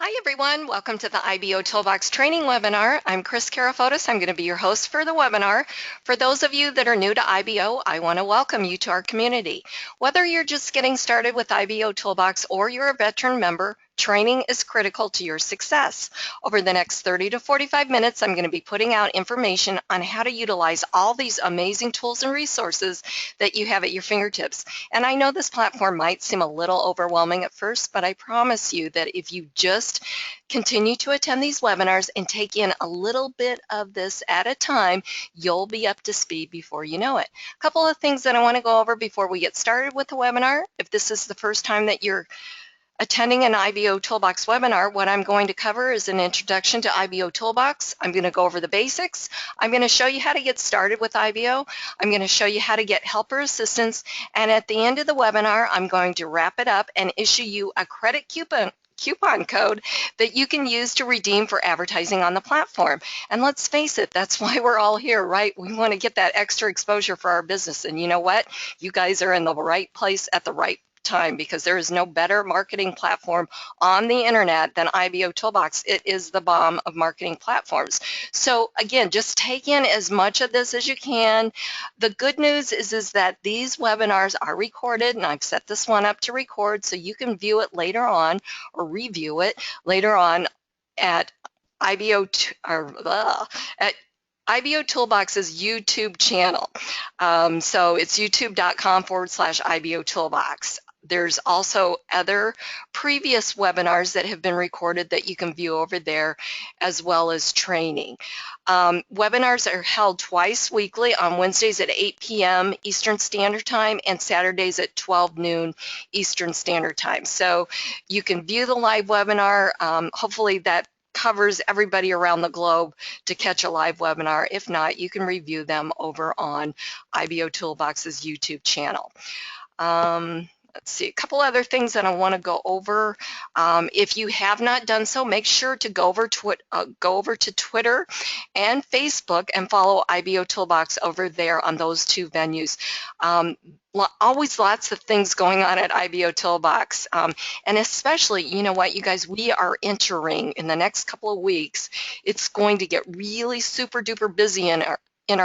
Hi everyone, welcome to the IBOtoolbox training webinar. I'm Kris Karafotas. I'm going to be your host for the webinar. For those of you that are new to IBO, I want to welcome you to our community. Whether you're just getting started with IBOtoolbox or you're a veteran member, training is critical to your success. Over the next 30 to 45 minutes, I'm going to be putting out information on how to utilize all these amazing tools and resources that you have at your fingertips. And I know this platform might seem a little overwhelming at first, but I promise you that if you just continue to attend these webinars and take in a little bit of this at a time, you'll be up to speed before you know it. A couple of things that I want to go over before we get started with the webinar. If this is the first time that you're attending an IBOtoolbox webinar, what I'm going to cover is an introduction to IBOtoolbox. I'm going to go over the basics. I'm going to show you how to get started with IBO. I'm going to show you how to get helper assistance. And at the end of the webinar, I'm going to wrap it up and issue you a credit coupon code that you can use to redeem for advertising on the platform. And let's face it, that's why we're all here, right? We want to get that extra exposure for our business. And you know what? You guys are in the right place at the right time, because there is no better marketing platform on the internet than IBOtoolbox. It is the bomb of marketing platforms. So again, just take in as much of this as you can. The good news is that these webinars are recorded, and I've set this one up to record so you can view it later on or review it later on at IBOtoolbox's YouTube channel. So it's youtube.com/IBOtoolbox. There's also other previous webinars that have been recorded that you can view over there, as well as training. Webinars are held twice weekly on Wednesdays at 8 p.m. Eastern Standard Time and Saturdays at 12 noon Eastern Standard Time. So you can view the live webinar. Hopefully that covers everybody around the globe to catch a live webinar. If not, you can review them over on IBOtoolbox's YouTube channel. Let's see, a couple other things that I want to go over. If you have not done so, make sure to go over to Twitter and Facebook and follow IBOtoolbox over there on those two venues. Always lots of things going on at IBOtoolbox. And especially, you know what, you guys, we are entering in the next couple of weeks. It's going to get really super duper busy in our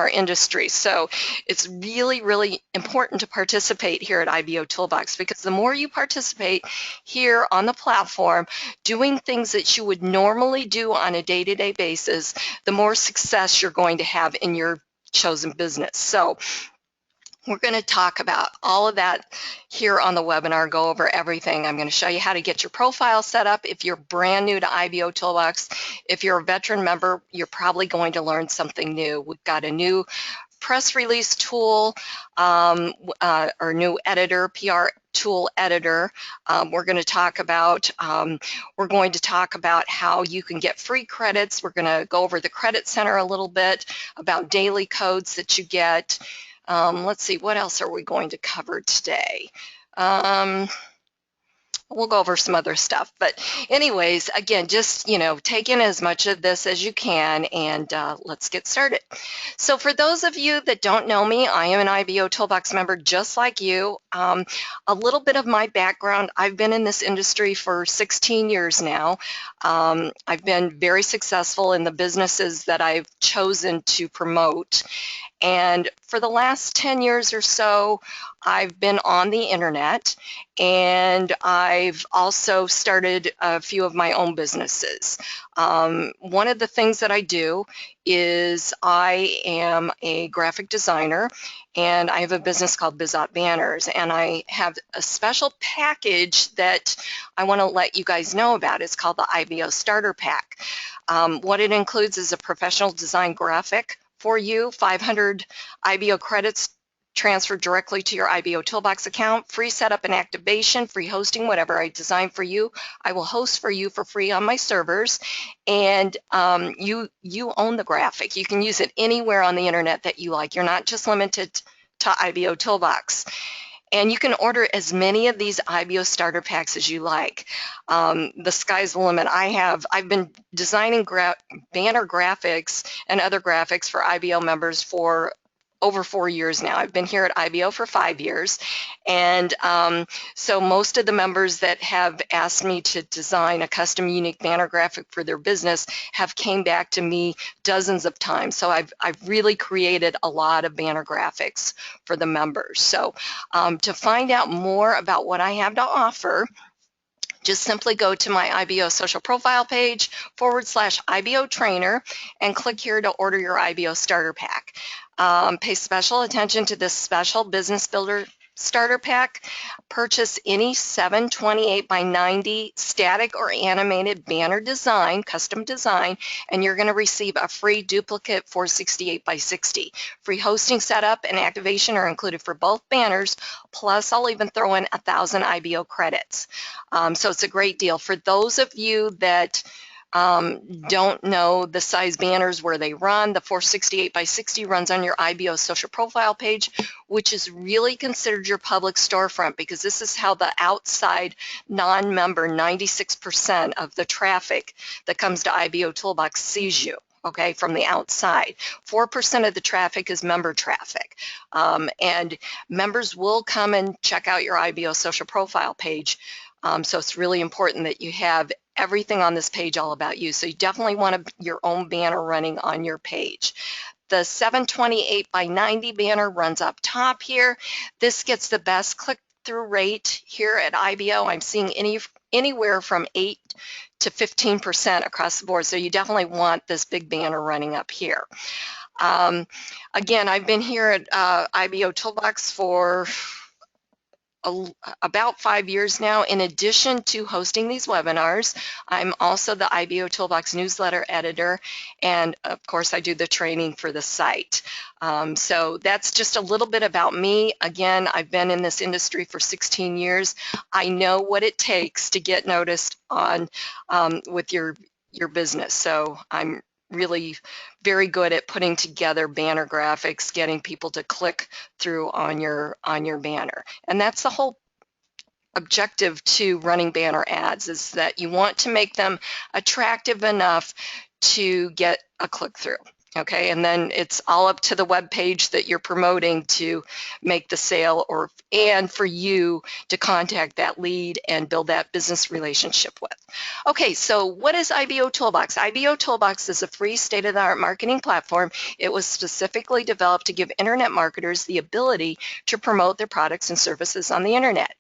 industry. So it's really, really important to participate here at IBOtoolbox, because the more you participate here on the platform, doing things that you would normally do on a day-to-day basis, the more success you're going to have in your chosen business. So we're going to talk about all of that here on the webinar, go over everything. I'm going to show you how to get your profile set up if you're brand new to IBOtoolbox. If you're a veteran member, you're probably going to learn something new. We've got a new press release tool, or new editor, PR tool editor. We're going to talk about how you can get free credits. We're going to go over the Credit Center a little bit, about daily codes that you get. Let's see, what else are we going to cover today? We'll go over some other stuff. But anyways, again, just, take in as much of this as you can, and let's get started. So for those of you that don't know me, I am an IBOtoolbox member just like you. A little bit of my background: I've been in this industry for 16 years now. I've been very successful in the businesses that I've chosen to promote. And for the last 10 years or so, I've been on the internet, and I've also started a few of my own businesses. One of the things that I do is I am a graphic designer, and I have a business called Bizot Banners, and I have a special package that I want to let you guys know about. It's called the IBO Starter Pack. What it includes is a professional design graphic for you, 500 IBO credits transferred directly to your IBOtoolbox account, free setup and activation, free hosting. Whatever I design for you, I will host for you for free on my servers, and you own the graphic. You can use it anywhere on the internet that you like. You're not just limited to IBOtoolbox. And you can order as many of these IBO starter packs as you like. The sky's the limit. I've been designing banner graphics and other graphics for IBO members for over 4 years now. I've been here at IBO for 5 years. And so most of the members that have asked me to design a custom unique banner graphic for their business have came back to me dozens of times. So I've really created a lot of banner graphics for the members. So to find out more about what I have to offer, just simply go to my IBO social profile page /IBO trainer and click here to order your IBO starter pack. Pay special attention to this special business builder starter pack. Purchase any 728 by 90 static or animated banner design, custom design, and you're going to receive a free duplicate 468 by 60. Free hosting setup and activation are included for both banners, plus I'll even throw in 1,000 IBO credits. So it's a great deal. For those of you that don't know the size banners where they run, the 468 by 60 runs on your IBO social profile page, which is really considered your public storefront, because this is how the outside non-member 96% of the traffic that comes to IBOtoolbox sees you. Okay, from the outside. 4% of the traffic is member traffic. And members will come and check out your IBO social profile page. So it's really important that you have everything on this page all about you. So you definitely want your own banner running on your page. The 728 by 90 banner runs up top here. This gets the best click-through rate here at IBO. I'm seeing anywhere from 8 to 15% across the board. So you definitely want this big banner running up here. Again, I've been here at IBOtoolbox for about 5 years now. In addition to hosting these webinars, I'm also the IBOtoolbox newsletter editor, and of course I do the training for the site. So that's just a little bit about me. Again, I've been in this industry for 16 years. I know what it takes to get noticed on with your business. So I'm really very good at putting together banner graphics, getting people to click through on your banner. And that's the whole objective to running banner ads, is that you want to make them attractive enough to get a click through. Okay, and then it's all up to the web page that you're promoting to make the sale, and for you to contact that lead and build that business relationship with. Okay, so what is IBOtoolbox? IBOtoolbox is a free state-of-the-art marketing platform. It was specifically developed to give internet marketers the ability to promote their products and services on the internet.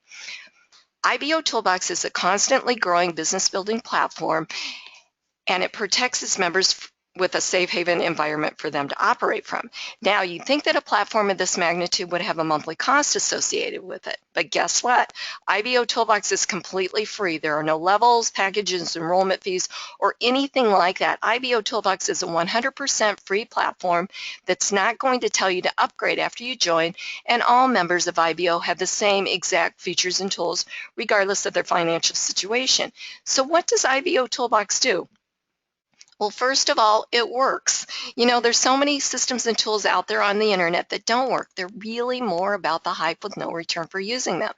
IBOtoolbox is a constantly growing business building platform, and it protects its members with a safe haven environment for them to operate from. Now, you'd think that a platform of this magnitude would have a monthly cost associated with it, but guess what? IBOtoolbox is completely free. There are no levels, packages, enrollment fees, or anything like that. IBOtoolbox is a 100% free platform that's not going to tell you to upgrade after you join, and all members of IBO have the same exact features and tools regardless of their financial situation. So what does IBOtoolbox do? Well, first of all, it works. You know, there's so many systems and tools out there on the internet that don't work. They're really more about the hype with no return for using them.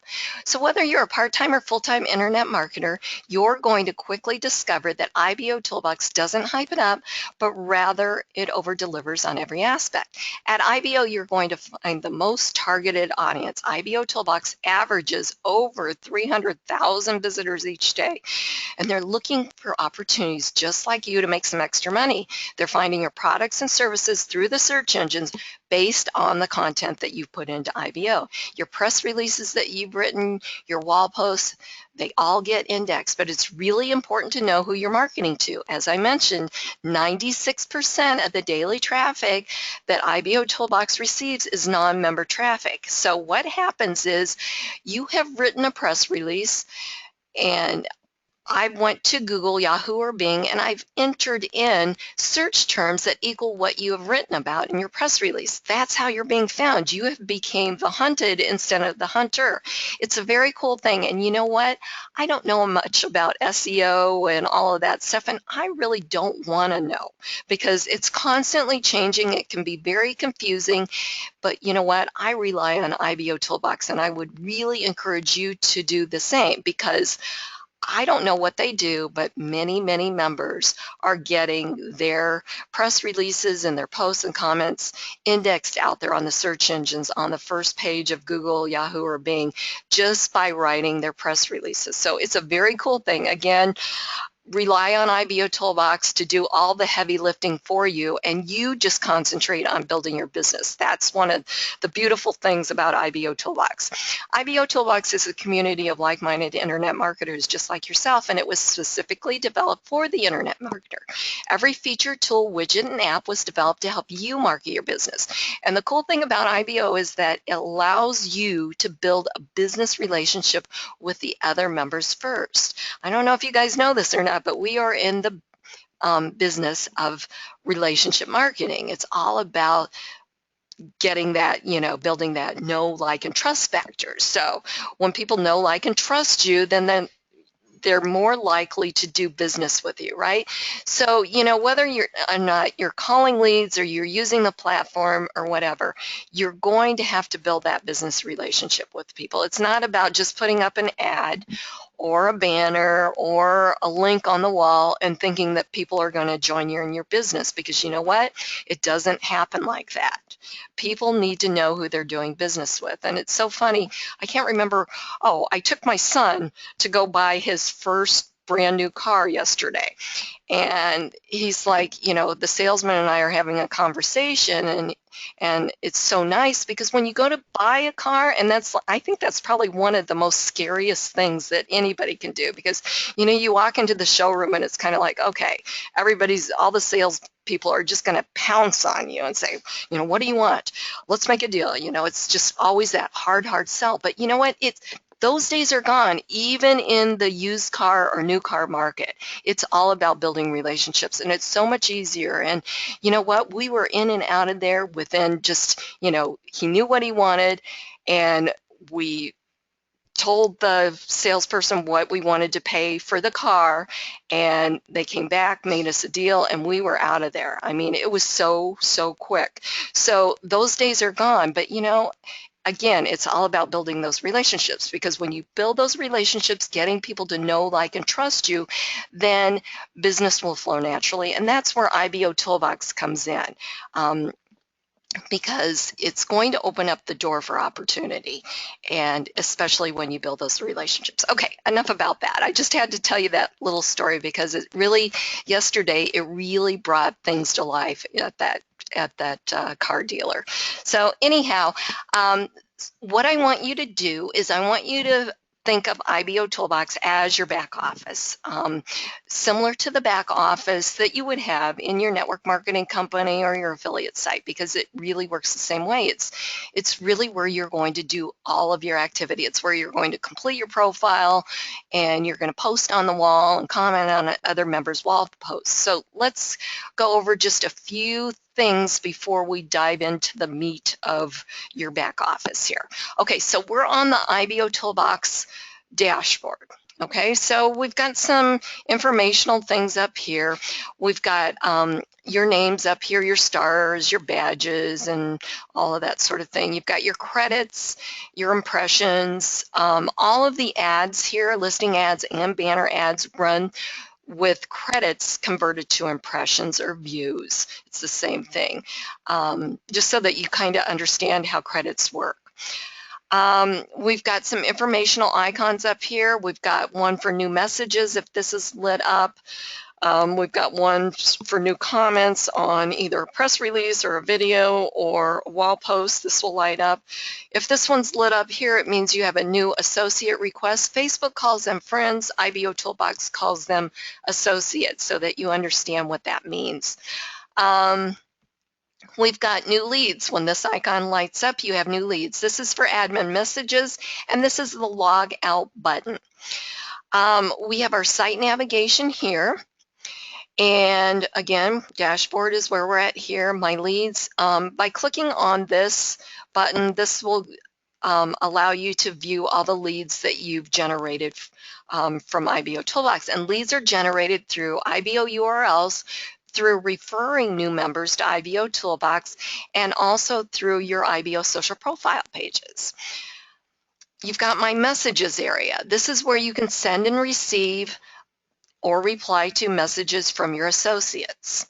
So whether you're a part-time or full-time internet marketer, you're going to quickly discover that IBOtoolbox doesn't hype it up, but rather it over-delivers on every aspect. At IBO, you're going to find the most targeted audience. IBOtoolbox averages over 300,000 visitors each day, and they're looking for opportunities just like you to make some extra money. They're finding your products and services through the search engines based on the content that you've put into IBO. Your press releases that you've written, your wall posts, they all get indexed, but it's really important to know who you're marketing to. As I mentioned, 96% of the daily traffic that IBOtoolbox receives is non-member traffic. So what happens is you have written a press release, and I went to Google, Yahoo, or Bing, and I've entered in search terms that equal what you have written about in your press release. That's how you're being found. You have become the hunted instead of the hunter. It's a very cool thing. And you know what? I don't know much about SEO and all of that stuff, and I really don't want to know, because it's constantly changing. It can be very confusing. But you know what? I rely on IBOtoolbox, and I would really encourage you to do the same, because I don't know what they do, but many, many members are getting their press releases and their posts and comments indexed out there on the search engines on the first page of Google, Yahoo, or Bing just by writing their press releases. So it's a very cool thing. Again, rely on IBOtoolbox to do all the heavy lifting for you, and you just concentrate on building your business. That's one of the beautiful things about IBOtoolbox. IBOtoolbox is a community of like-minded internet marketers just like yourself, and it was specifically developed for the internet marketer. Every feature, tool, widget, and app was developed to help you market your business. And the cool thing about IBO is that it allows you to build a business relationship with the other members first. I don't know if you guys know this or not, but we are in the business of relationship marketing. It's all about getting that, building that know, like, and trust factor. So when people know, like, and trust you, then they're more likely to do business with you, right? So, whether you're or not you're calling leads or you're using the platform or whatever, you're going to have to build that business relationship with people. It's not about just putting up an ad or a banner or a link on the wall and thinking that people are going to join you in your business, because you know what? It doesn't happen like that. People need to know who they're doing business with. And it's so funny. I can't remember. Oh, I took my son to go buy his first brand new car yesterday. And he's like, the salesman and I are having a conversation, and it's so nice because when you go to buy a car, and I think that's probably one of the most scariest things that anybody can do, because you walk into the showroom and it's kind of like, okay, all the sales people are just going to pounce on you and say, what do you want? Let's make a deal. It's just always that hard sell. But you know what? Those days are gone, even in the used car or new car market. It's all about building relationships, and it's so much easier. And you know what? We were in and out of there within just, he knew what he wanted, and we told the salesperson what we wanted to pay for the car, and they came back, made us a deal, and we were out of there. I mean, it was so quick. So those days are gone, but again, it's all about building those relationships, because when you build those relationships, getting people to know, like, and trust you, then business will flow naturally. And that's where IBOtoolbox comes in, because it's going to open up the door for opportunity, and especially when you build those relationships. Okay, enough about that. I just had to tell you that little story because yesterday, it really brought things to life at that car dealer. So anyhow, what I want you to do is I want you to think of IBOtoolbox as your back office, similar to the back office that you would have in your network marketing company or your affiliate site, because it really works the same way. It's really where you're going to do all of your activity. It's where you're going to complete your profile, and you're going to post on the wall and comment on other members' wall posts. So let's go over just a few things before we dive into the meat of your back office here. Okay, so we're on the IBOtoolbox dashboard. Okay, so we've got some informational things up here. We've got your names up here, your stars, your badges, and all of that sort of thing. You've got your credits, your impressions, all of the ads here, listing ads and banner ads, run with credits converted to impressions or views. It's the same thing, just so that you kind of understand how credits work. We've got some informational icons up here. We've got one for new messages if this is lit up. We've got one for new comments on either a press release or a video or a wall post. This will light up. If this one's lit up here, it means you have a new associate request. Facebook calls them friends. IBOtoolbox calls them associates, so that you understand what that means. We've got new leads. When this icon lights up, you have new leads. This is for admin messages, and this is the log out button. We have our site navigation here. And again, dashboard is where we're at here. My leads, by clicking on this button, this will allow you to view all the leads that you've generated from IBOtoolbox. And leads are generated through IBO URLs, through referring new members to IBOtoolbox, and also through your IBO social profile pages. you've got my messages area. This is where you can send and receive or reply to messages from your associates.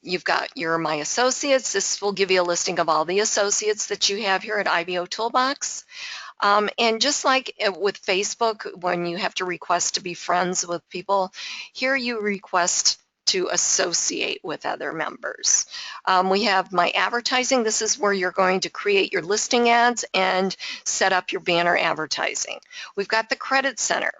You've got your My Associates. This will give you a listing of all the associates that you have here at IBOtoolbox. And just like with Facebook, when you have to request to be friends with people, here you request to associate with other members. We have my advertising. This is where you're going to create your listing ads and set up your banner advertising. We've got the Credit Center.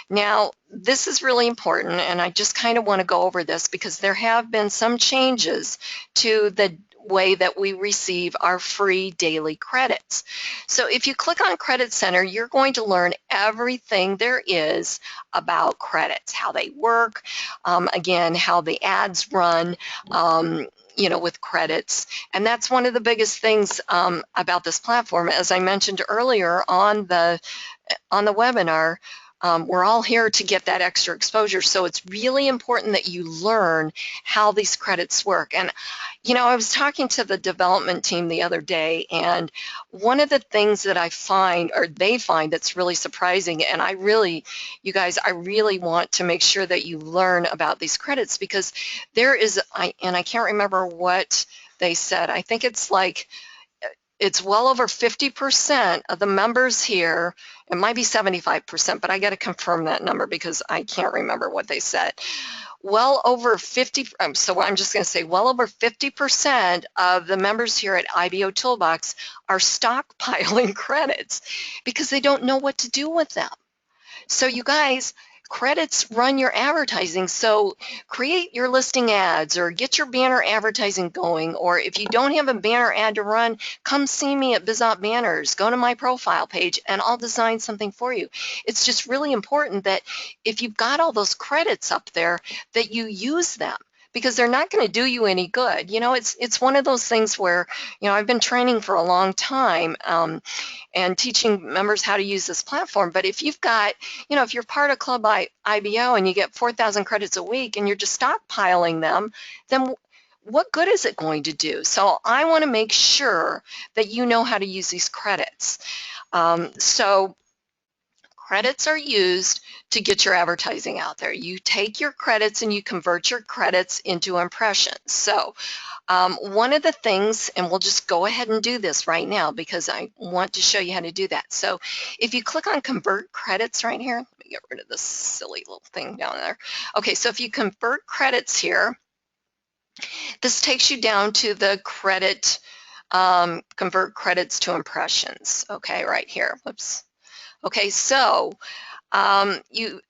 Now, this is really important, and I just kind of want to go over this because there have been some changes to the way that we receive our free daily credits. So if you click on Credit Center, you're going to learn everything there is about credits, how they work, again, how the ads run, you know, with credits. And that's one of the biggest things about this platform. As I mentioned earlier on the webinar, we're all here to get that extra exposure, so it's really important that you learn how these credits work. And you know, I was talking to the development team the other day, and one of the things that I find, or they find, that's really surprising, and you guys, I really want to make sure that you learn about these credits, because there is, and I can't remember what they said, I think it's like, it's well over 50% of the members here. It might be 75%, but I got to confirm that number because I can't remember what they said. Well over 50, so I'm just going to say well over 50% of the members here at IBOtoolbox are stockpiling credits because they don't know what to do with them. So you guys, credits run your advertising, so create your listing ads or get your banner advertising going, or if you don't have a banner ad to run, come see me at Bizot Banners. Go to my profile page and I'll design something for you. It's just really important that if you've got all those credits up there, that you use them, because they're not going to do you any good. You know, it's one of those things where, you know, I've been training for a long time and teaching members how to use this platform. But if you've got, you know, if you're part of Club IBO and you get 4,000 credits a week and you're just stockpiling them, then what good is it going to do? So I want to make sure that you know how to use these credits. So credits are used to get your advertising out there. You take your credits and you convert your credits into impressions. So one of the things, and we'll just go ahead and do this right now because I want to show you how to do that. So if you click on convert credits right here, let me get rid of this silly little thing down there. Okay, so if you convert credits here, this takes you down to the credit, convert credits to impressions. Okay, right here. Whoops. Okay, so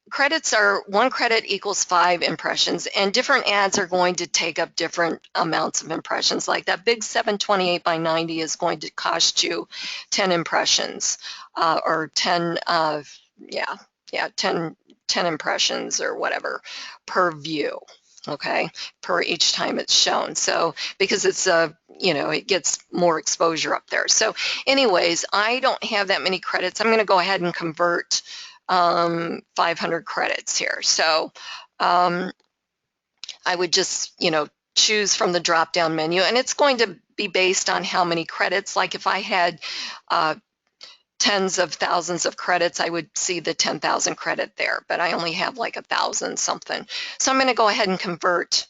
credits are 1 credit equals 5 impressions, and different ads are going to take up different amounts of impressions. Like that big 728 by 90 is going to cost you 10 impressions, or 10, 10 impressions or whatever per view. Okay, per each time it's shown. So because it's you know, it gets more exposure up there. So anyways, I don't have that many credits. I'm going to go ahead and convert 500 credits here. So I would just, you know, choose from the drop down menu, and it's going to be based on how many credits. Like if I had tens of thousands of credits, I would see the 10,000 credit there, but I only have like 1,000 something. So I'm going to go ahead and convert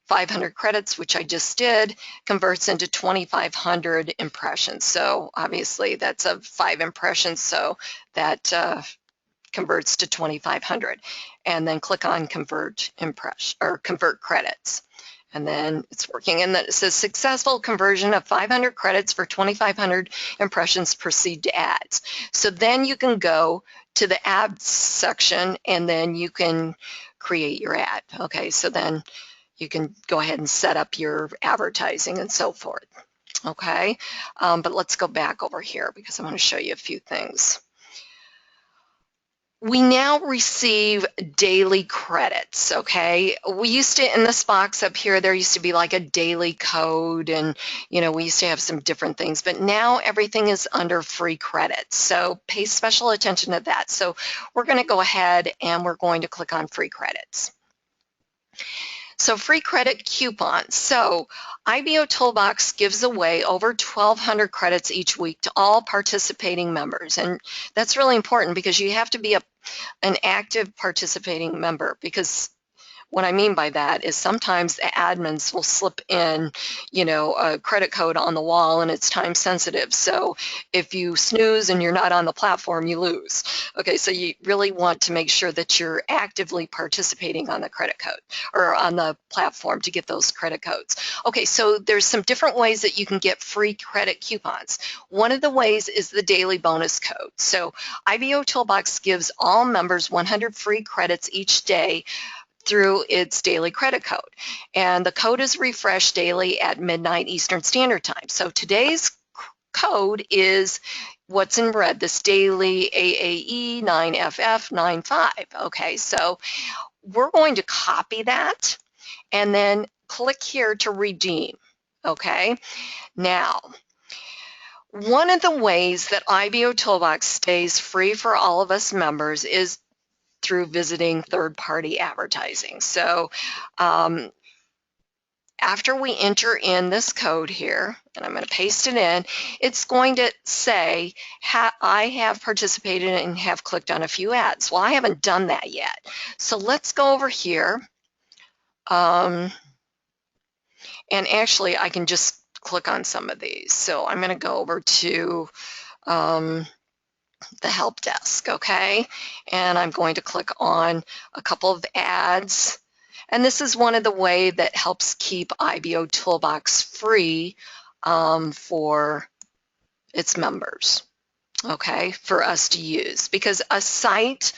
500 credits, which I just did, converts into 2,500 impressions. So obviously that's 5 impressions, so that converts to 2,500. And then click on convert impression or convert credits. And then it's working, and it says successful conversion of 500 credits for 2,500 impressions, proceed to ads. So then you can go to the ads section and then you can create your ad. Okay, so then you can go ahead and set up your advertising and so forth. Okay, but let's go back over here because I want to show you a few things. We now receive daily credits, okay? We used to, in this box up here, there used to be like a daily code, and, you know, we used to have some different things, but now everything is under free credits. So pay special attention to that. So we're going to go ahead and we're going to click on free credits. So free credit coupons. So IBOtoolbox gives away over 1,200 credits each week to all participating members. And that's really important because you have to be an active participating member, because what I mean by that is sometimes the admins will slip in, a credit code on the wall and it's time sensitive. So if you snooze and you're not on the platform, you lose. Okay, so you really want to make sure that you're actively participating on the credit code or on the platform to get those credit codes. Okay, so there's some different ways that you can get free credit coupons. One of the ways is the daily bonus code. So IBOtoolbox gives all members 100 free credits each day through its daily credit code. And the code is refreshed daily at midnight Eastern Standard Time. So today's code is what's in red, this daily AAE 9FF95. Okay, so we're going to copy that and then click here to redeem. Okay, now, one of the ways that IBOtoolbox stays free for all of us members is through visiting third-party advertising. So after we enter in this code here, and I'm going to paste it in, it's going to say, I have participated and have clicked on a few ads. Well, I haven't done that yet. So let's go over here. And actually, I can just click on some of these. So I'm going to go over to the help desk, okay? And I'm going to click on a couple of ads. And this is one of the ways that helps keep IBOtoolbox free for its members, okay, for us to use. Because a site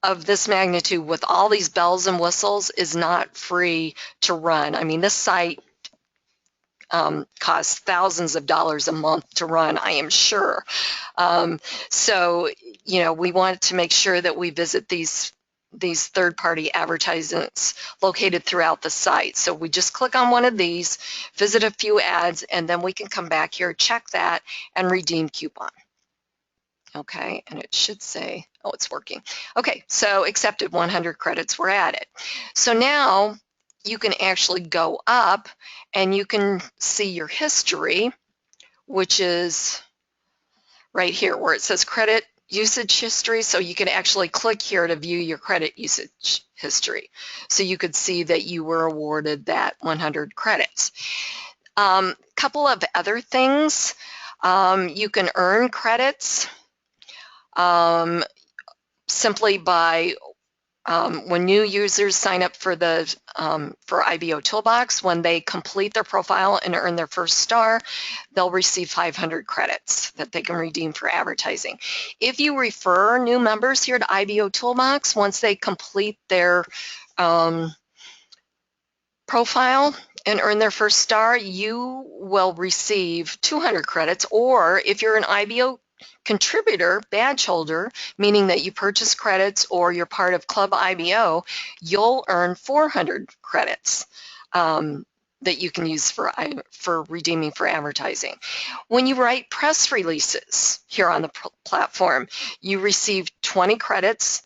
of this magnitude with all these bells and whistles is not free to run. I mean, this site costs thousands of dollars a month to run, I am sure. So, we want to make sure that we visit these third-party advertisements located throughout the site. So we just click on one of these, visit a few ads, and then we can come back here, check that, and redeem coupon. Okay, and it should say, oh, it's working. Okay, so accepted, 100 credits were added. So now you can actually go up and you can see your history, which is right here where it says credit usage history. So you can actually click here to view your credit usage history. So you could see that you were awarded that 100 credits. Couple of other things. You can earn credits simply by when new users sign up for for IBOtoolbox, when they complete their profile and earn their first star, they'll receive 500 credits that they can redeem for advertising. If you refer new members here to IBOtoolbox, once they complete their profile and earn their first star, you will receive 200 credits. Or if you're an IBO contributor badge holder, meaning that you purchase credits or you're part of Club IBO, you'll earn 400 credits that you can use for redeeming for advertising. When you write press releases here on the platform, you receive 20 credits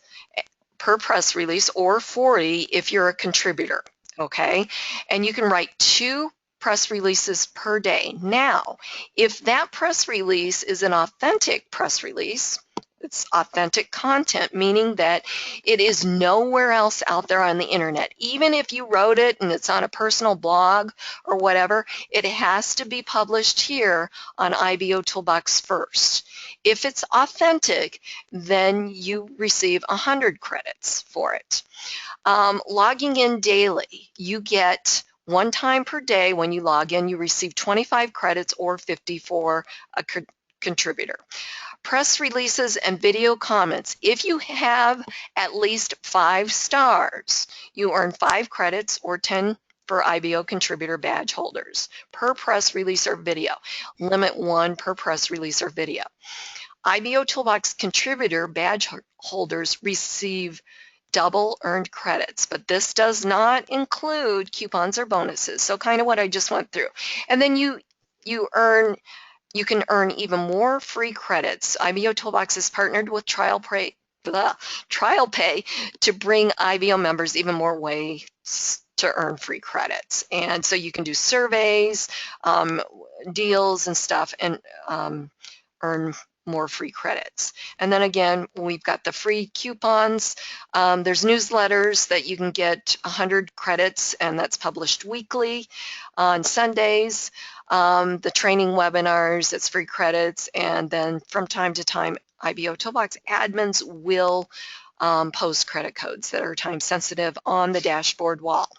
per press release, or 40 if you're a contributor, okay? And you can write 2 press releases per day. Now, if that press release is an authentic press release, it's authentic content, meaning that it is nowhere else out there on the internet. Even if you wrote it and it's on a personal blog or whatever, it has to be published here on IBOtoolbox first. If it's authentic, then you receive 100 credits for it. Logging in daily, you get 1 time per day. When you log in, you receive 25 credits or 50 for a contributor. Press releases and video comments. If you have at least 5 stars, you earn 5 credits or 10 for IBO contributor badge holders per press release or video. Limit 1 per press release or video. IBOtoolbox contributor badge holders receive double earned credits, but this does not include coupons or bonuses. So kind of what I just went through. And then you can earn even more free credits. IBOtoolbox is partnered with TrialPay to bring IBO members even more ways to earn free credits. And so you can do surveys, deals and stuff, and earn more free credits. And then again, we've got the free coupons. There's newsletters that you can get 100 credits, and that's published weekly on Sundays. The training webinars, it's free credits. And then from time to time, IBOtoolbox admins will post credit codes that are time sensitive on the dashboard wall.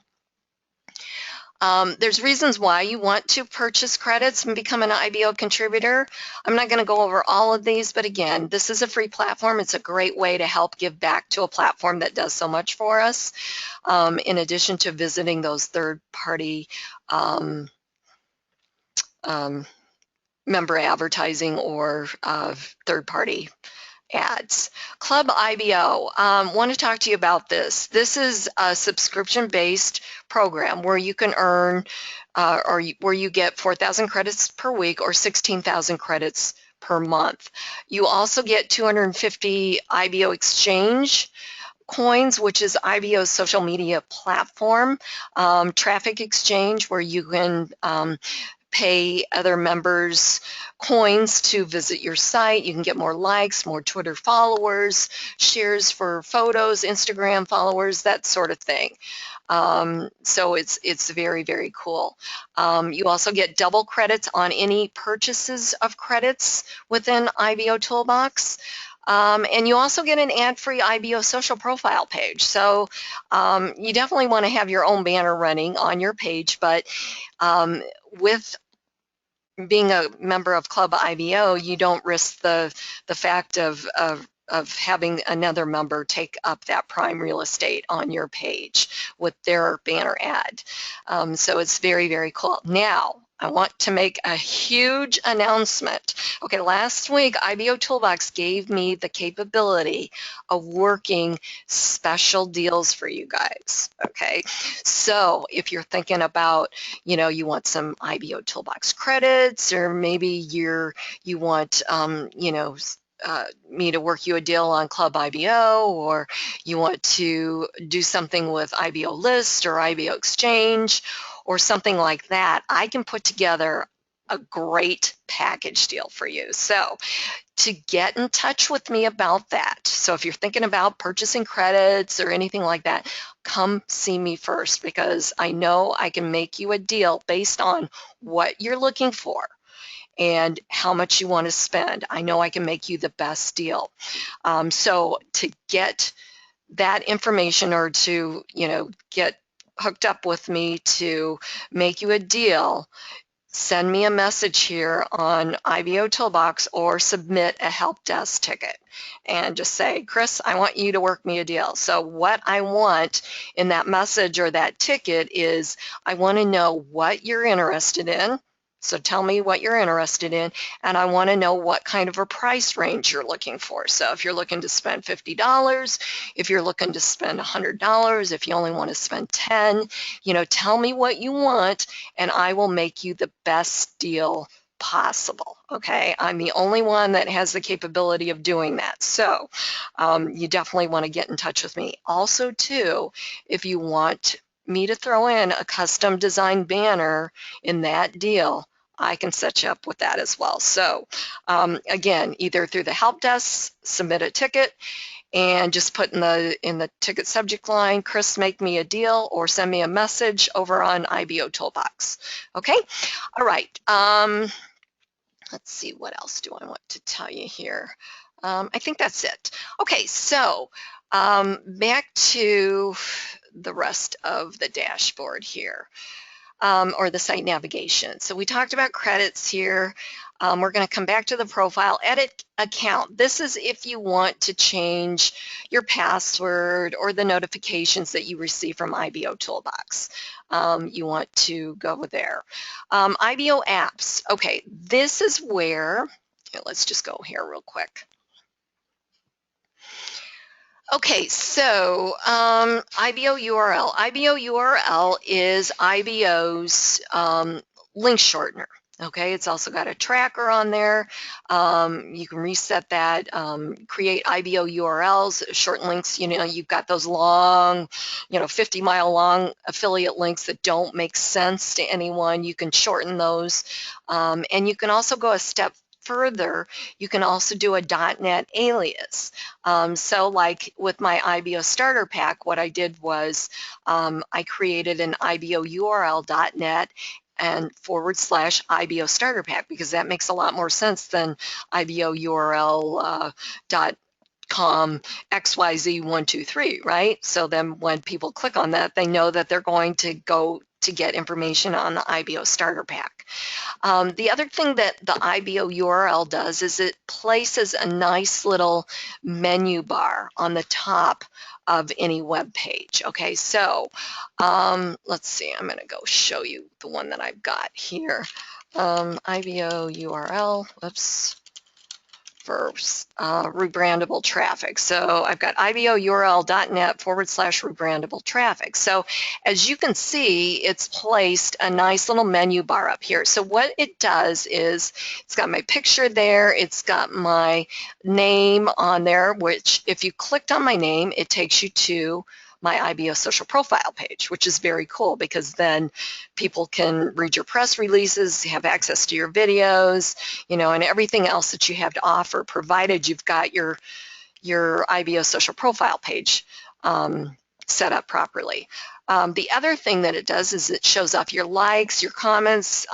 There's reasons why you want to purchase credits and become an IBO contributor. I'm not going to go over all of these, but again, this is a free platform. It's a great way to help give back to a platform that does so much for us, in addition to visiting those third-party member advertising or third-party ads. Club IBO, want to talk to you about this. This is a subscription-based program where you can earn where you get 4,000 credits per week or 16,000 credits per month. You also get 250 IBO exchange coins, which is IBO's social media platform, traffic exchange, where you can pay other members coins to visit your site. You can get more likes, more Twitter followers, shares for photos, Instagram followers, that sort of thing. So it's very, very cool. You also get double credits on any purchases of credits within IBOtoolbox. And you also get an ad-free IBO social profile page. So you definitely want to have your own banner running on your page, but with being a member of Club IBO, you don't risk the fact of having another member take up that prime real estate on your page with their banner ad. So it's very, very cool. Now, I want to make a huge announcement. Okay, last week, IBOtoolbox gave me the capability of working special deals for you guys, okay? So if you're thinking about, you want some IBOtoolbox credits, or maybe you want, me to work you a deal on Club IBO, or you want to do something with IBO List or IBO Exchange or something like that, I can put together a great package deal for you. So to get in touch with me about that, so if you're thinking about purchasing credits or anything like that, come see me first, because I know I can make you a deal based on what you're looking for and how much you want to spend. I know I can make you the best deal. So to get that information, or to, get hooked up with me to make you a deal, send me a message here on IBOtoolbox or submit a help desk ticket and just say, Kris, I want you to work me a deal. So what I want in that message or that ticket is, I want to know what you're interested in. So tell me what you're interested in, and I want to know what kind of a price range you're looking for. So if you're looking to spend $50, if you're looking to spend $100, if you only want to spend $10, tell me what you want, and I will make you the best deal possible, okay? I'm the only one that has the capability of doing that. So you definitely want to get in touch with me. Also, too, if you want me to throw in a custom design banner in that deal, I can set you up with that as well. So again, either through the help desk, submit a ticket, and just put in the ticket subject line, Kris, make me a deal, or send me a message over on IBOtoolbox. Okay, all right. Let's see, what else do I want to tell you here? I think that's it. Okay, so back to the rest of the dashboard here, or the site navigation. So we talked about credits here. We're going to come back to the profile, edit account. This is if you want to change your password or the notifications that you receive from IBOtoolbox. You want to go there. IBO apps. Okay, this is where, let's just go here real quick. Okay, so IBO URL. IBO URL is IBO's link shortener. Okay, it's also got a tracker on there. You can reset that, create IBO URLs, short links. You know, you've got those long, 50-mile long affiliate links that don't make sense to anyone. You can shorten those. And you can also go a step further. You can also do a .NET alias. So like with my IBO starter pack, what I did was I created an IBO URL.net and / IBO starter pack, because that makes a lot more sense than IBO URL .com XYZ123, right? So then when people click on that, they know that they're going to go to get information on the IBO starter pack. The other thing that the IBO URL does is it places a nice little menu bar on the top of any web page. Okay, so let's see, I'm going to go show you the one that I've got here. IBO URL, whoops, for rebrandable traffic. So I've got IBOURL.net / rebrandable traffic. So as you can see, it's placed a nice little menu bar up here. So what it does is it's got my picture there, it's got my name on there, which if you clicked on my name, it takes you to my IBO social profile page, which is very cool because then people can read your press releases, have access to your videos, and everything else that you have to offer, provided you've got your IBO social profile page set up properly. The other thing that it does is it shows off your likes, your comments,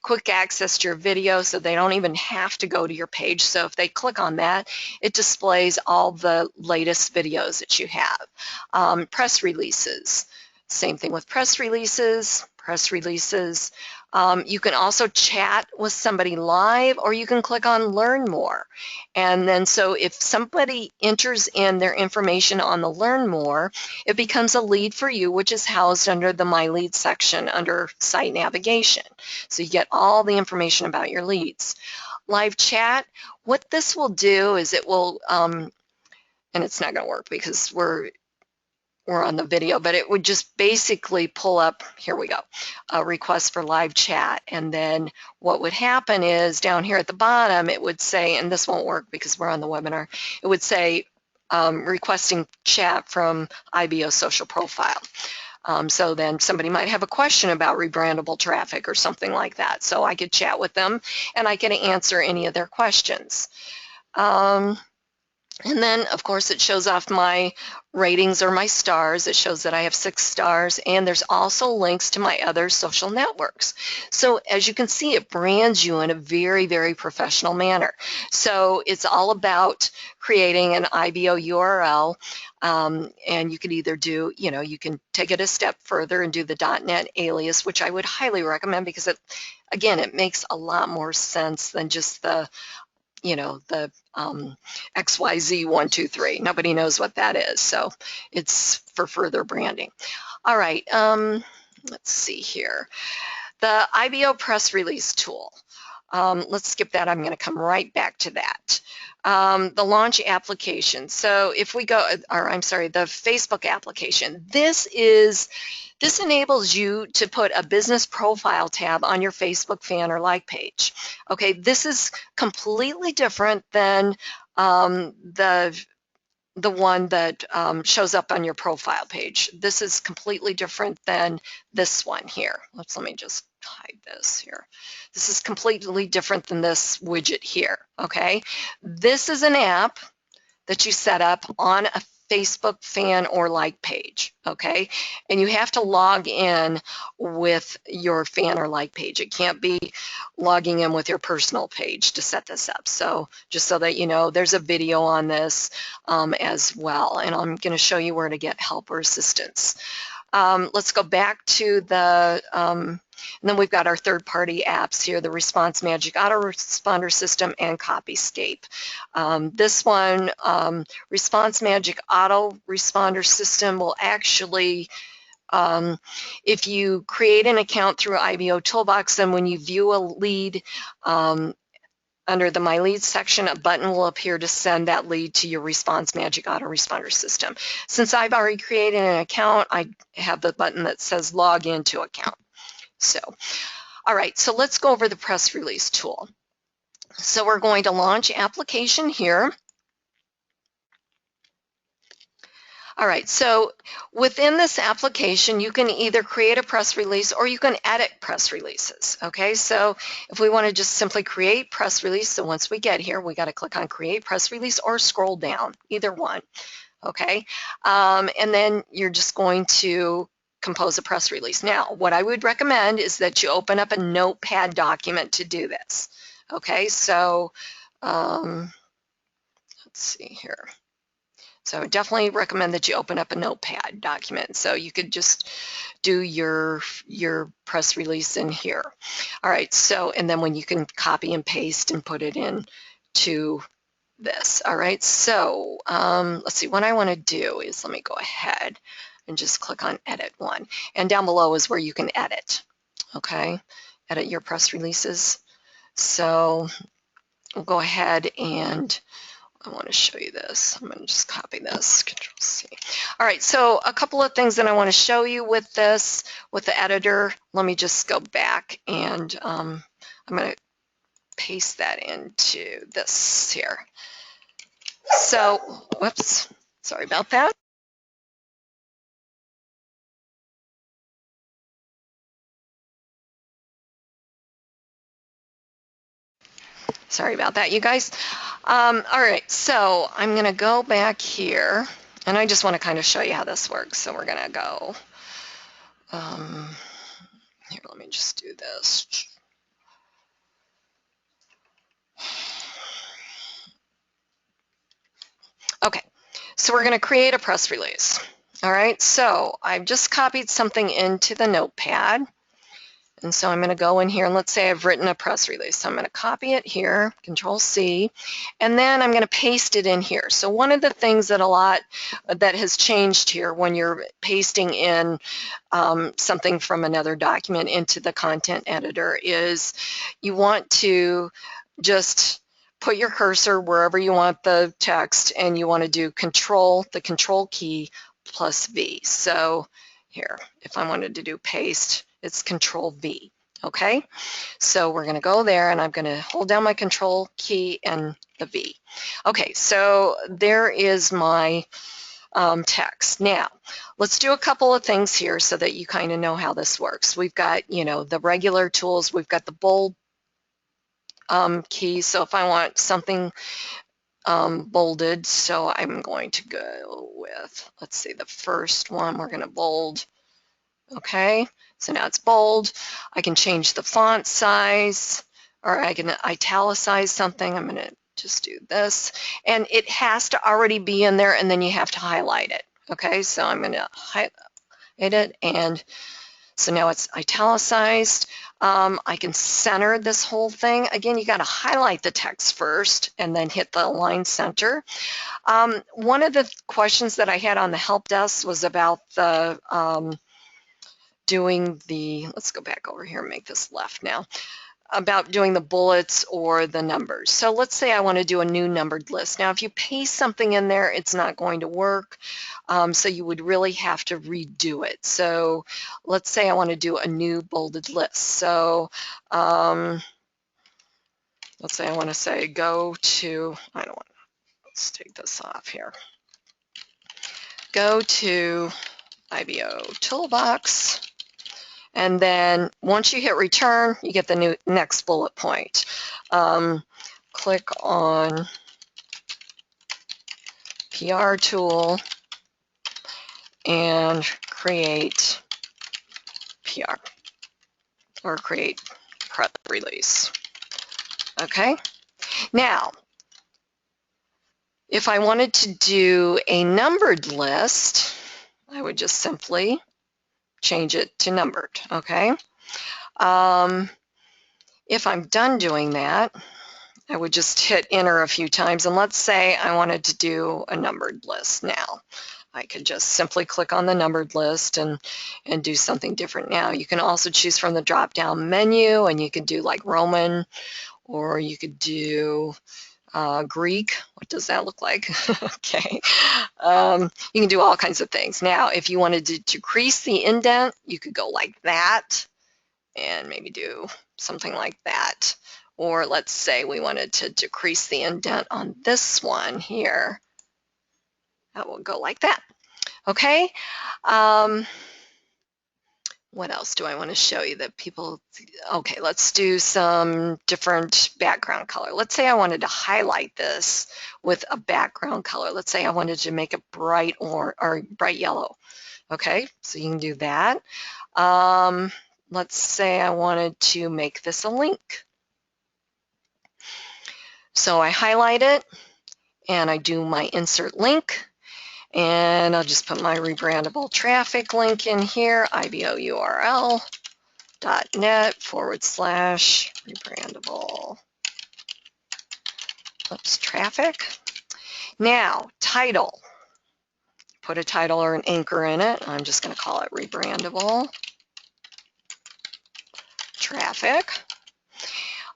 quick access to your video, so they don't even have to go to your page. So if they click on that, it displays all the latest videos that you have. Press releases, same thing with press releases. You can also chat with somebody live, or you can click on Learn More. And then so if somebody enters in their information on the Learn More, it becomes a lead for you, which is housed under the My Leads section under Site Navigation. So you get all the information about your leads. Live chat, what this will do is it will, and it's not going to work because we're on the video, but it would just basically pull up, here we go, a request for live chat. And then what would happen is down here at the bottom, it would say, and this won't work because we're on the webinar, it would say requesting chat from IBO social profile. So then somebody might have a question about rebrandable traffic or something like that. So I could chat with them and I can answer any of their questions. And then, of course, it shows off my ratings or my stars. It shows that I have 6 stars, and there's also links to my other social networks. So as you can see, it brands you in a very, very professional manner. So it's all about creating an IBO URL, and you can either do, you can take it a step further and do the .NET alias, which I would highly recommend because again, it makes a lot more sense than just the the XYZ123. Nobody knows what that is, so it's for further branding. All right, let's see here. The IBO press release tool. Let's skip that. I'm going to come right back to that. The launch application. So if we go, or I'm sorry, the Facebook application. This enables you to put a business profile tab on your Facebook fan or like page. Okay, this is completely different than the one that shows up on your profile page. This is completely different than this one here. Let me just hide this here. This is completely different than this widget here, okay? This is an app that you set up on a Facebook fan or like page, okay? And you have to log in with your fan or like page. It can't be logging in with your personal page to set this up. So just so that you know, there's a video on this as well. And I'm going to show you where to get help or assistance. Let's go back to the, and then we've got our third-party apps here, the Response Magic Autoresponder System and Copyscape. This one, Response Magic Autoresponder System will actually, if you create an account through IBOtoolbox, then when you view a lead, under the My Leads section, a button will appear to send that lead to your Response Magic Autoresponder System. Since I've already created an account, I have the button that says Log into Account. So, All right, so let's go over the press release tool. So we're going to launch application here. All right, so within this application, you can either create a press release or you can edit press releases, okay? So if we want to just simply create press release, so once we get here, we got to click on create press release or scroll down, either one, okay? And then you're just going to compose a press release. Now, what I would recommend is that you open up a notepad document to do this, okay? So let's see here. So I would definitely recommend that you open up a notepad document so you could just do your press release in here. All right, so and then when you can copy and paste and put it in to this. All right, so let's see, what I want to do is let me go ahead and just click on edit one. And down below is where you can edit, okay? Edit your press releases. So we'll go ahead and I want to show you this. I'm going to just copy this, Control C. All right, so a couple of things that I want to show you with this, with the editor. Let me just go back and I'm going to paste that into this here. So, whoops, sorry about that. Sorry about that, you guys. All right, so I'm going to go back here, and I just want to kind of show you how this works. So we're going to go, here, let me just do this. Okay, so we're going to create a press release. All right, so I've just copied something into the notepad. And so I'm going to go in here and let's say I've written a press release. So I'm going to copy it here, Control C, and then I'm going to paste it in here. So one of the things that that has changed here when you're pasting in something from another document into the content editor is you want to just put your cursor wherever you want the text and you want to do the control key plus V. So here, if I wanted to do paste, it's Control V, okay? So we're going to go there and I'm going to hold down my Control key and the V. Okay, so there is my text. Now, let's do a couple of things here so that you kind of know how this works. We've got, you know, the regular tools. We've got the bold key. So if I want something bolded, so I'm going to go with, let's see, the first one, we're going to bold. Okay, so now it's bold. I can change the font size, or I can italicize something. I'm going to just do this. And it has to already be in there, and then you have to highlight it. Okay, so I'm going to highlight it, and so now it's italicized. I can center this whole thing. Again, you got to highlight the text first and then hit the align center. One of the questions that I had on the help desk was about the let's go back over here and make this left now, about doing the bullets or the numbers. So let's say I want to do a new numbered list. Now, if you paste something in there, it's not going to work. So you would really have to redo it. So let's say I want to do a new bolded list. So let's say I want to say go to, let's take this off here. Go to IBOtoolbox. And then once you hit return, you get the next bullet point. Click on PR tool and create PR or create press release. Okay. Now, if I wanted to do a numbered list, I would just simply change it to numbered, okay? If I'm done doing that, I would just hit enter a few times, and let's say I wanted to do a numbered list now. I could just simply click on the numbered list and do something different now. You can also choose from the drop-down menu, and you could do like Roman, or you could do Greek. What does that look like? Okay. You can do all kinds of things. Now, if you wanted to decrease the indent, you could go like that. and maybe do something like that. Or let's say we wanted to decrease the indent on this one here. That will go like that. Okay. What else do I want to show you that people, okay, let's do some different background color. Let's say I wanted to highlight this with a background color. Let's say I wanted to make it bright or bright yellow. Okay, so you can do that. Let's say I wanted to make this a link. So I highlight it and I do my insert link, and I'll just put my rebrandable traffic link in here, ibourl.net/rebrandable traffic. Now, title. Put a title or an anchor in it. I'm just going to call it rebrandable traffic.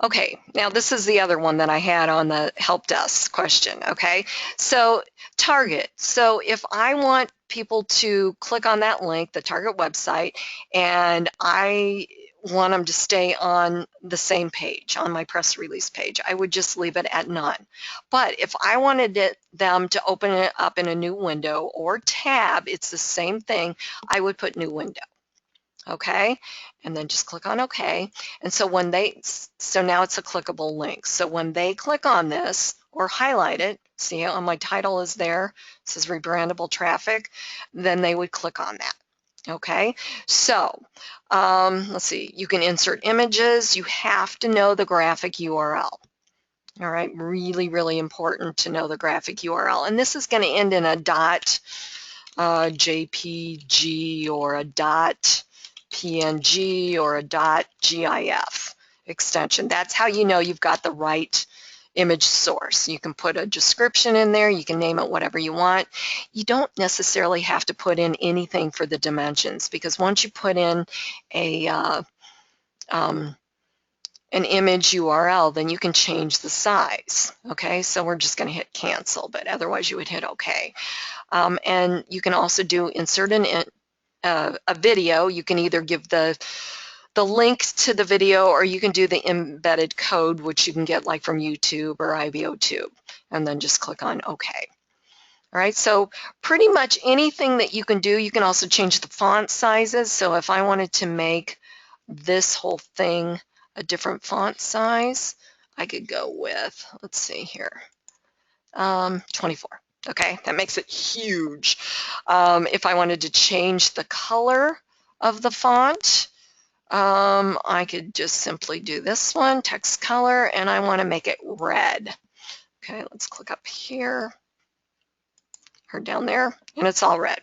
Okay, now this is the other one that I had on the help desk question, okay? So target. So if I want people to click on that link, the target website, and I want them to stay on the same page, on my press release page, I would just leave it at none. But if I wanted them to open it up in a new window or tab, it's the same thing, I would put new window. Okay, and then just click on OK. And so when so now it's a clickable link. So when they click on this or highlight it, see on my title is there, it says rebrandable traffic, then they would click on that. Okay, so let's see, you can insert images. You have to know the graphic URL. All right, really, really important to know the graphic URL. And this is going to end in a .jpg or a .png or a .gif extension. That's how you know you've got the right image source. You can put a description in there, you can name it whatever you want. You don't necessarily have to put in anything for the dimensions, because once you put in an image URL, then you can change the size. Okay, so we're just going to hit cancel, but otherwise you would hit OK. And you can also do insert a video. You can either give the link to the video, or you can do the embedded code, which you can get like from YouTube or IBOTube, and then just click on OK. All right, so pretty much anything that you can do. You can also change the font sizes. So if I wanted to make this whole thing a different font size, I could go with, let's see here, 24. Okay, that makes it huge. If I wanted to change the color of the font, I could just simply do this one, text color, and I want to make it red. Okay, let's click up here or down there, and it's all red.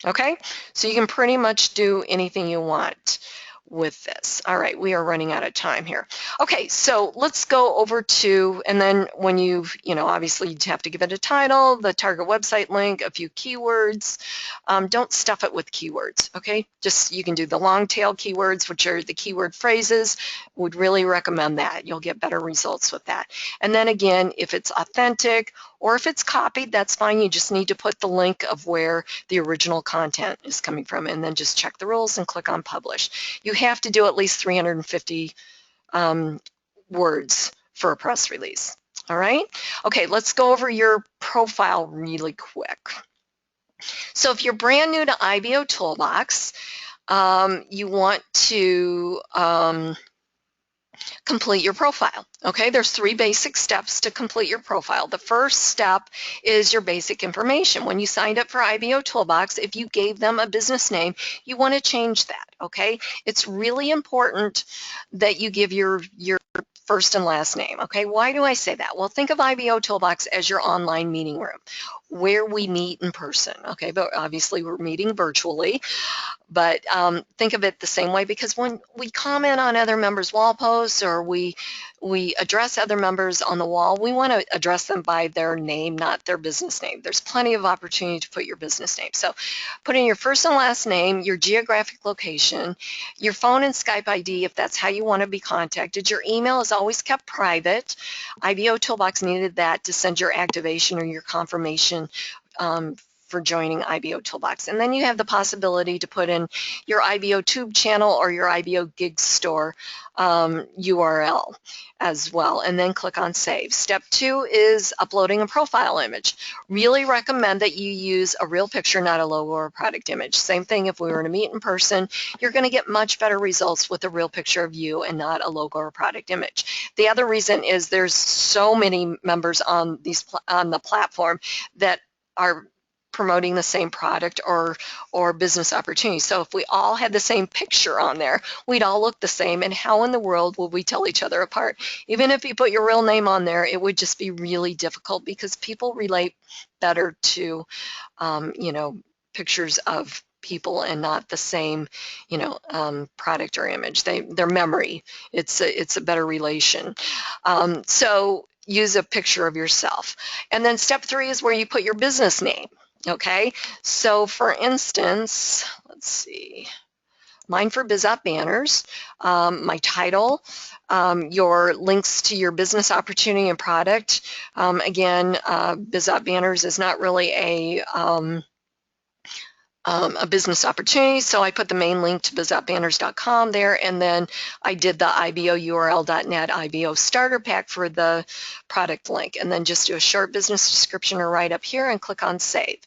Okay, so you can pretty much do anything you want with this. All right, we are running out of time here. Okay, so let's go over to, and then when obviously you have to give it a title, the target website link, a few keywords. Don't stuff it with keywords, okay? Just, you can do the long tail keywords, which are the keyword phrases. Would really recommend that. You'll get better results with that. And then again, if it's authentic or if it's copied, that's fine. You just need to put the link of where the original content is coming from, and then just check the rules and click on publish. You have to do at least 350 words for a press release. All right? Okay, let's go over your profile really quick. So if you're brand new to IBOtoolbox, you want to complete your profile. Okay, there's 3 basic steps to complete your profile. The first step is your basic information. When you signed up for IBOtoolbox, if you gave them a business name, you want to change that. Okay, it's really important that you give your first and last name. Okay, why do I say that? Well, think of IBOtoolbox as your online meeting room where we meet in person. Okay, but obviously we're meeting virtually. But think of it the same way, because when we comment on other members' wall posts or we address other members on the wall, we want to address them by their name, not their business name. There's plenty of opportunity to put your business name. So put in your first and last name, your geographic location, your phone and Skype ID if that's how you want to be contacted. Your email is always kept private. IBOtoolbox needed that to send your activation or your confirmation for joining IBOtoolbox. And then you have the possibility to put in your IBOTube channel or your IBO Gig Store URL as well, and then click on Save. Step 2 is uploading a profile image. Really recommend that you use a real picture, not a logo or a product image. Same thing if we were to meet in person, you're going to get much better results with a real picture of you and not a logo or product image. The other reason is there's so many members on the platform that are promoting the same product or business opportunity. So if we all had the same picture on there, we'd all look the same, and how in the world will we tell each other apart? Even if you put your real name on there, it would just be really difficult because people relate better to pictures of people and not the same product or image. Their memory, it's a better relation. So use a picture of yourself. And then step 3 is where you put your business name. Okay, so for instance, let's see, mine for BizOp Banners, my title, your links to your business opportunity and product. Again, BizOp Banners is not really a business opportunity, so I put the main link to bizopbanners.com there, and then I did the IBOURL.net IBO starter pack for the product link, and then just do a short business description or write up here and click on Save.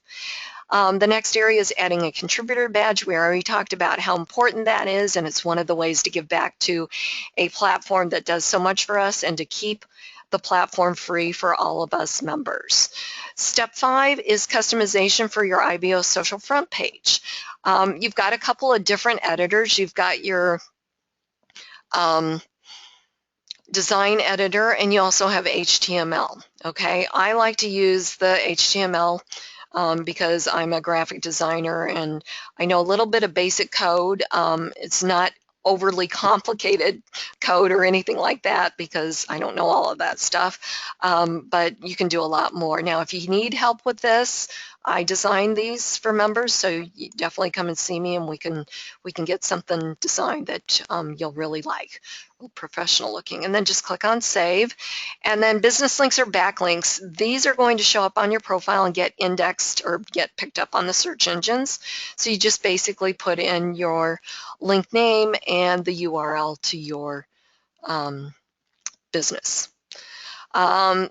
The next area is adding a contributor badge. We already talked about how important that is, and it's one of the ways to give back to a platform that does so much for us and to keep the platform free for all of us members. Step 5 is customization for your IBO social front page. You've got a couple of different editors. You've got your design editor, and you also have HTML. Okay, I like to use the HTML because I'm a graphic designer and I know a little bit of basic code. It's not overly complicated code or anything like that because I don't know all of that stuff, but you can do a lot more. Now, if you need help with this, I design these for members, so you definitely come and see me, and we can get something designed that you'll really like, professional looking. And then just click on Save. And then business links or backlinks. These are going to show up on your profile and get indexed or get picked up on the search engines. So you just basically put in your link name and the URL to your business.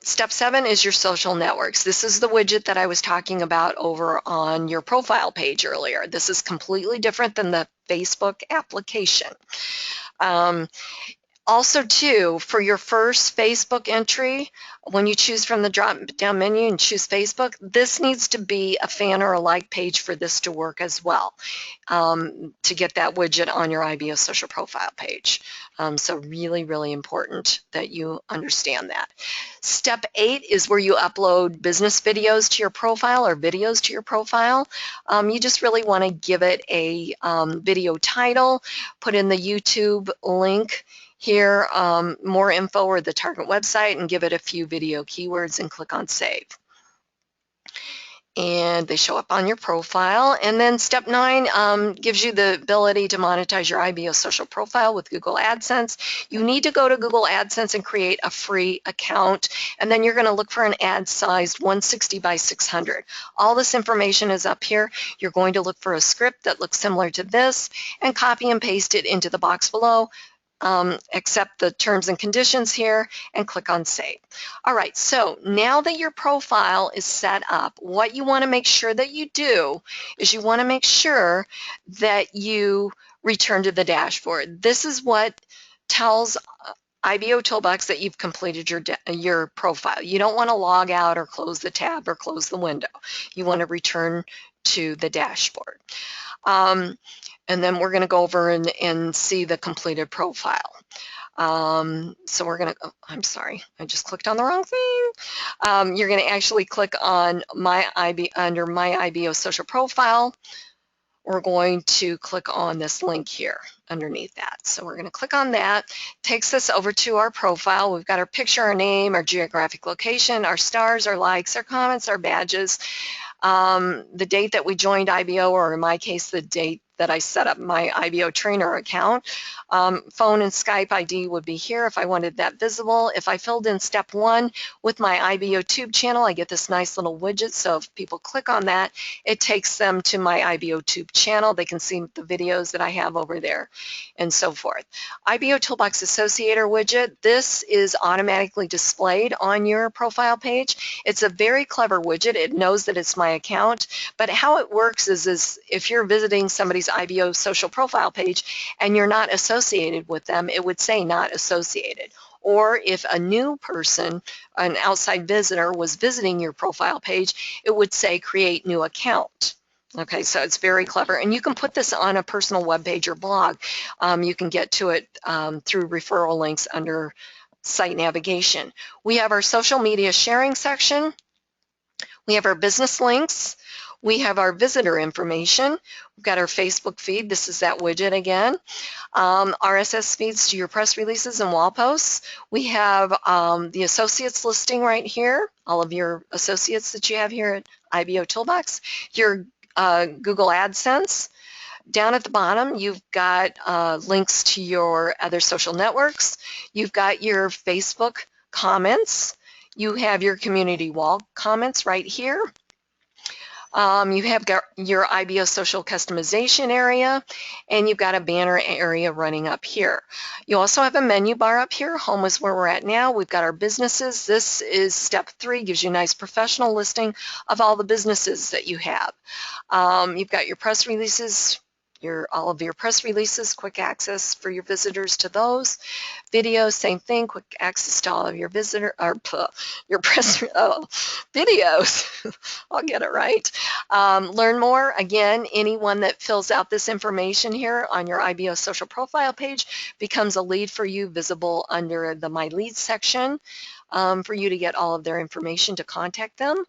Step 7 is your social networks. This is the widget that I was talking about over on your profile page earlier. This is completely different than the Facebook application. Also, too, for your first Facebook entry, when you choose from the drop-down menu and choose Facebook, this needs to be a fan or a like page for this to work as well, to get that widget on your IBO social profile page. So really, really important that you understand that. Step 8 is where you upload business videos to your profile or videos to your profile. You just really want to give it a video title, put in the YouTube link here, more info or the target website, and give it a few video keywords and click on Save. And they show up on your profile. And then step 9 gives you the ability to monetize your IBO social profile with Google AdSense. You need to go to Google AdSense and create a free account, and then you're going to look for an ad sized 160 by 600. All this information is up here. You're going to look for a script that looks similar to this and copy and paste it into the box below. Accept the terms and conditions here and click on Save. All right, so now that your profile is set up, what you want to make sure that you do is you want to make sure that you return to the dashboard. This is what tells IBOtoolbox that you've completed your profile. You don't want to log out or close the tab or close the window. You want to return to the dashboard. And then we're going to go over and see the completed profile. So we're going to, oh, I'm sorry, I just clicked on the wrong thing. You're going to actually click on under My IBO Social Profile. We're going to click on this link here underneath that. So we're going to click on that. Takes us over to our profile. We've got our picture, our name, our geographic location, our stars, our likes, our comments, our badges, the date that we joined IBO, or in my case, the date that I set up my IBO trainer account. Phone and Skype ID would be here if I wanted that visible. If I filled in step 1 with my IBO tube channel, I get this nice little widget. So if people click on that, it takes them to my IBO tube channel. They can see the videos that I have over there and so forth. IBOtoolbox Associator widget, this is automatically displayed on your profile page. It's a very clever widget. It knows that it's my account, but how it works is if you're visiting somebody's IBO social profile page and you're not associated with them, it would say not associated. Or if a new person, an outside visitor, was visiting your profile page, it would say create new account. Okay, so it's very clever, and you can put this on a personal web page or blog. You can get to it through referral links under site navigation. We have our social media sharing section. We have our business links. We have our visitor information. We've got our Facebook feed. This is that widget again. RSS feeds to your press releases and wall posts. We have the associates listing right here, all of your associates that you have here at IBOtoolbox. Your Google AdSense. Down at the bottom, you've got links to your other social networks. You've got your Facebook comments. You have your community wall comments right here. You have got your IBO social customization area, and you've got a banner area running up here. You also have a menu bar up here. Home is where we're at now. We've got our businesses. This is step 3, gives you a nice professional listing of all the businesses that you have. You've got your press releases, all of your press releases, quick access for your visitors to those. Videos, same thing, quick access to all of your your press videos. I'll get it right. Learn more. Again, anyone that fills out this information here on your IBO social profile page becomes a lead for you, visible under the My Leads section for you to get all of their information to contact them.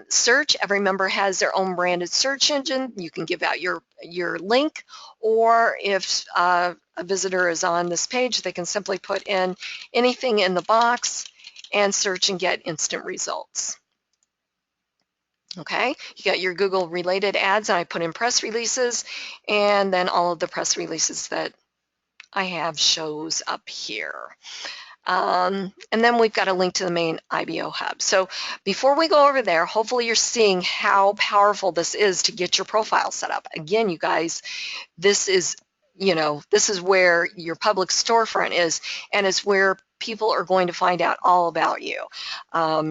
Search, every member has their own branded search engine. You can give out your link, or if a visitor is on this page, they can simply put in anything in the box and search and get instant results. Okay, you got your Google related ads, and I put in press releases, and then all of the press releases that I have shows up here. And then we've got a link to the main IBO hub. So before we go over there, hopefully you're seeing how powerful this is to get your profile set up. Again, you guys, this is where your public storefront is, and it's where people are going to find out all about you.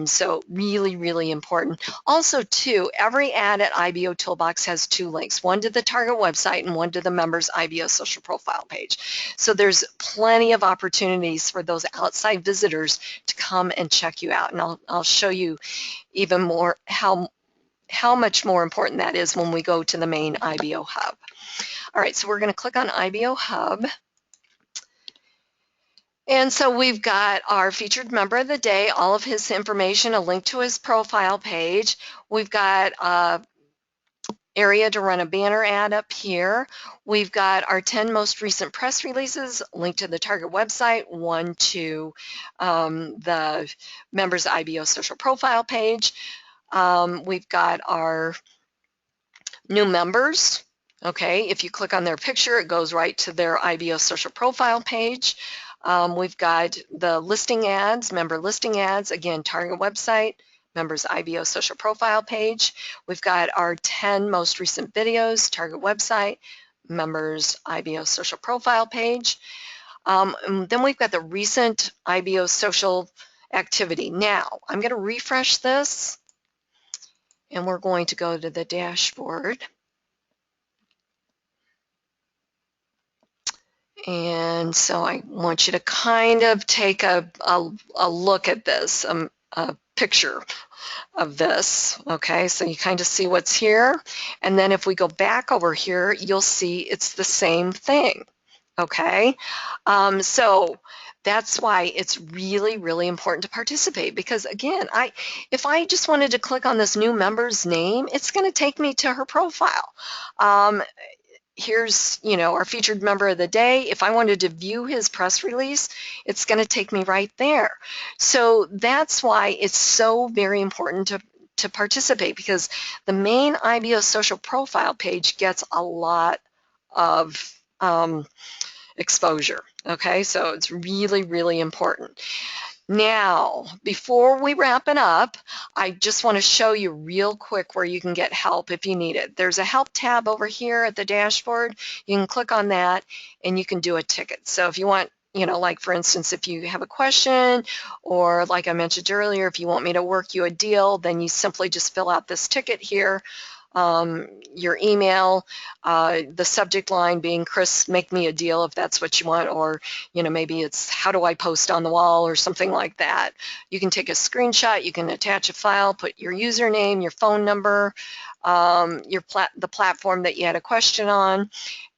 So really, really important. Also, too, every ad at IBOtoolbox has 2 links, one to the target website and one to the member's IBO social profile page. So there's plenty of opportunities for those outside visitors to come and check you out. And I'll show you even more how much more important that is when we go to the main IBO hub. All right, so we're going to click on IBO Hub. And so we've got our featured member of the day, all of his information, a link to his profile page. We've got an area to run a banner ad up here. We've got our 10 most recent press releases, link to the target website, one to the member's IBO social profile page. We've got our new members. Okay, if you click on their picture, it goes right to their IBO social profile page. We've got the listing ads, member listing ads, again, target website, members IBO social profile page. We've got our 10 most recent videos, target website, members IBO social profile page. And then we've got the recent IBO social activity. Now, I'm going to refresh this, and we're going to go to the dashboard. And so I want you to kind of take a look at this, a picture of this. Okay, so you kind of see what's here. And then if we go back over here, you'll see it's the same thing. Okay, so that's why it's really, really important to participate, because again, if I just wanted to click on this new member's name, it's going to take me to her profile. Here's, our featured member of the day. If I wanted to view his press release, it's going to take me right there. So that's why it's so very important to to participate, because the main IBO social profile page gets a lot of exposure. Okay, so it's really, really important. Now, before we wrap it up, I just want to show you real quick where you can get help if you need it. There's a help tab over here at the dashboard. You can click on that and you can do a ticket. So if you want, you know, like for instance, if you have a question, or like I mentioned earlier, if you want me to work you a deal, then you simply just fill out this ticket here. Your email, the subject line being Kris, make me a deal, if that's what you want, or you know, maybe it's how do I post on the wall or something like that. You can take a screenshot, you can attach a file, put your username, your phone number, the platform that you had a question on,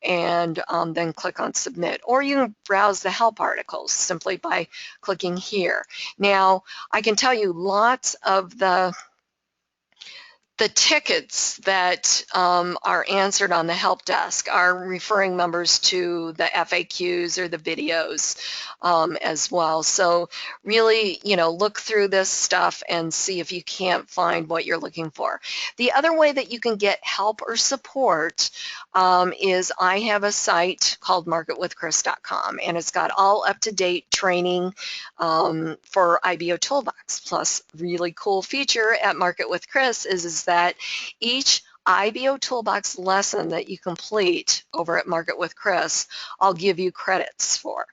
and then click on submit. Or you can browse the help articles simply by clicking here. Now, I can tell you lots of the tickets that are answered on the help desk are referring members to the FAQs or the videos as well. So really, you know, look through this stuff and see if you can't find what you're looking for. The other way that you can get help or support is I have a site called marketwithkris.com, and it's got all up-to-date training for IBOtoolbox. Plus, really cool feature at Market with Kris is that each IBOtoolbox lesson that you complete over at Market with Kris, I'll give you credits for.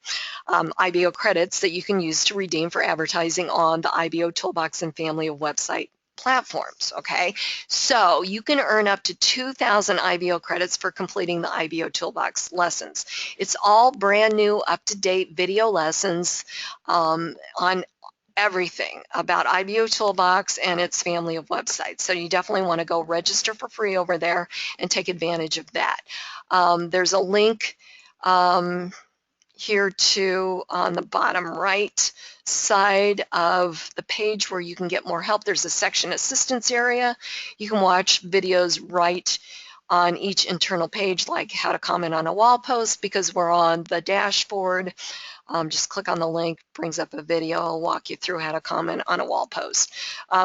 IBO credits that you can use to redeem for advertising on the IBOtoolbox and family of website platforms. Okay, so you can earn up to 2,000 IBO credits for completing the IBOtoolbox lessons. It's all brand new, up-to-date video lessons on everything about IBOtoolbox and its family of websites. So you definitely want to go register for free over there and take advantage of that. There's a link here too on the bottom right side of the page where you can get more help. There's a section assistance area. You can watch videos right on each internal page, like how to comment on a wall post, because we're on the dashboard. Just click on the link, brings up a video. I'll walk you through how to comment on a wall post.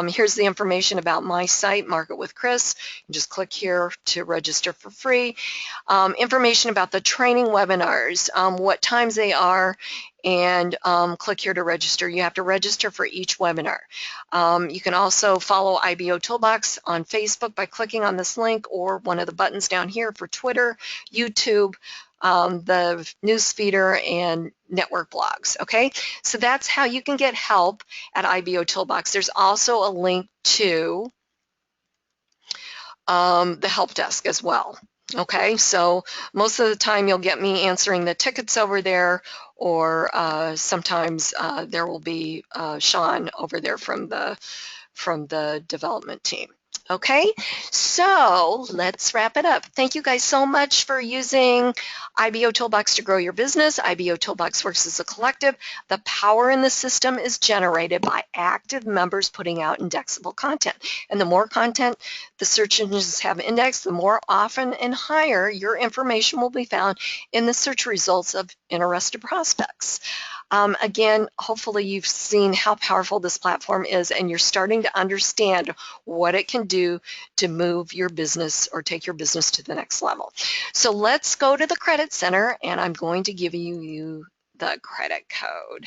Here's the information about my site, Market with Kris. You just click here to register for free. Information about the training webinars, what times they are, and click here to register. You have to register for each webinar. You can also follow IBOtoolbox on Facebook by clicking on this link, or one of the buttons down here for Twitter, YouTube, the newsfeeder, and network blogs. Okay, so that's how you can get help at IBOtoolbox. There's also a link to the help desk as well. Okay, so most of the time you'll get me answering the tickets over there, or sometimes there will be Sean over there from the development team. Okay, so let's wrap it up. Thank you guys so much for using IBOtoolbox to grow your business. IBOtoolbox works as a collective. The power in the system is generated by active members putting out indexable content. And the more content the search engines have indexed, the more often and higher your information will be found in the search results of interested prospects. Again, hopefully you've seen how powerful this platform is, and you're starting to understand what it can do to move your business or take your business to the next level. So let's go to the Credit Center, and I'm going to give you the credit code,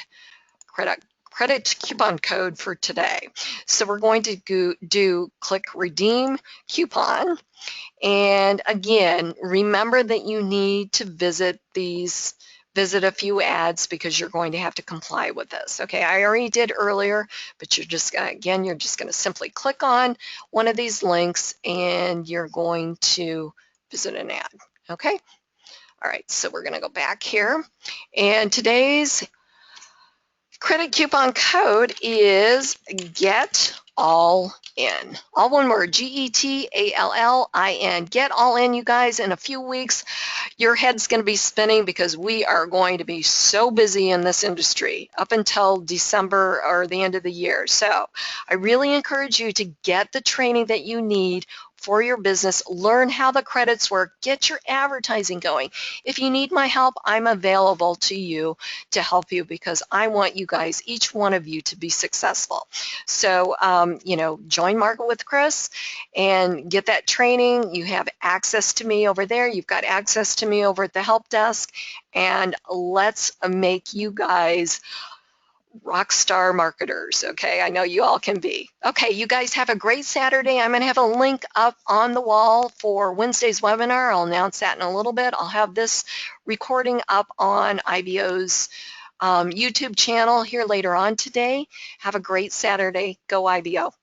credit coupon code for today. So we're going to click Redeem Coupon. And again, remember that you need to visit a few ads, because you're going to have to comply with this. Okay, I already did earlier, but you're just going to simply click on one of these links and you're going to visit an ad. Okay, all right, so we're going to go back here, and today's credit coupon code is Get All In. All one word, GETALLIN. Get All In, you guys. In a few weeks, your head's going to be spinning, because we are going to be so busy in this industry up until December or the end of the year. So I really encourage you to get the training that you need for your business. Learn how the credits work. Get your advertising going. If you need my help, I'm available to you to help you, because I want you guys, each one of you, to be successful. So, join Market with Kris and get that training. You have access to me over there. You've got access to me over at the help desk. And let's make you guys rock star marketers, okay? I know you all can be. Okay, you guys have a great Saturday. I'm going to have a link up on the wall for Wednesday's webinar. I'll announce that in a little bit. I'll have this recording up on IBO's YouTube channel here later on today. Have a great Saturday. Go IBO.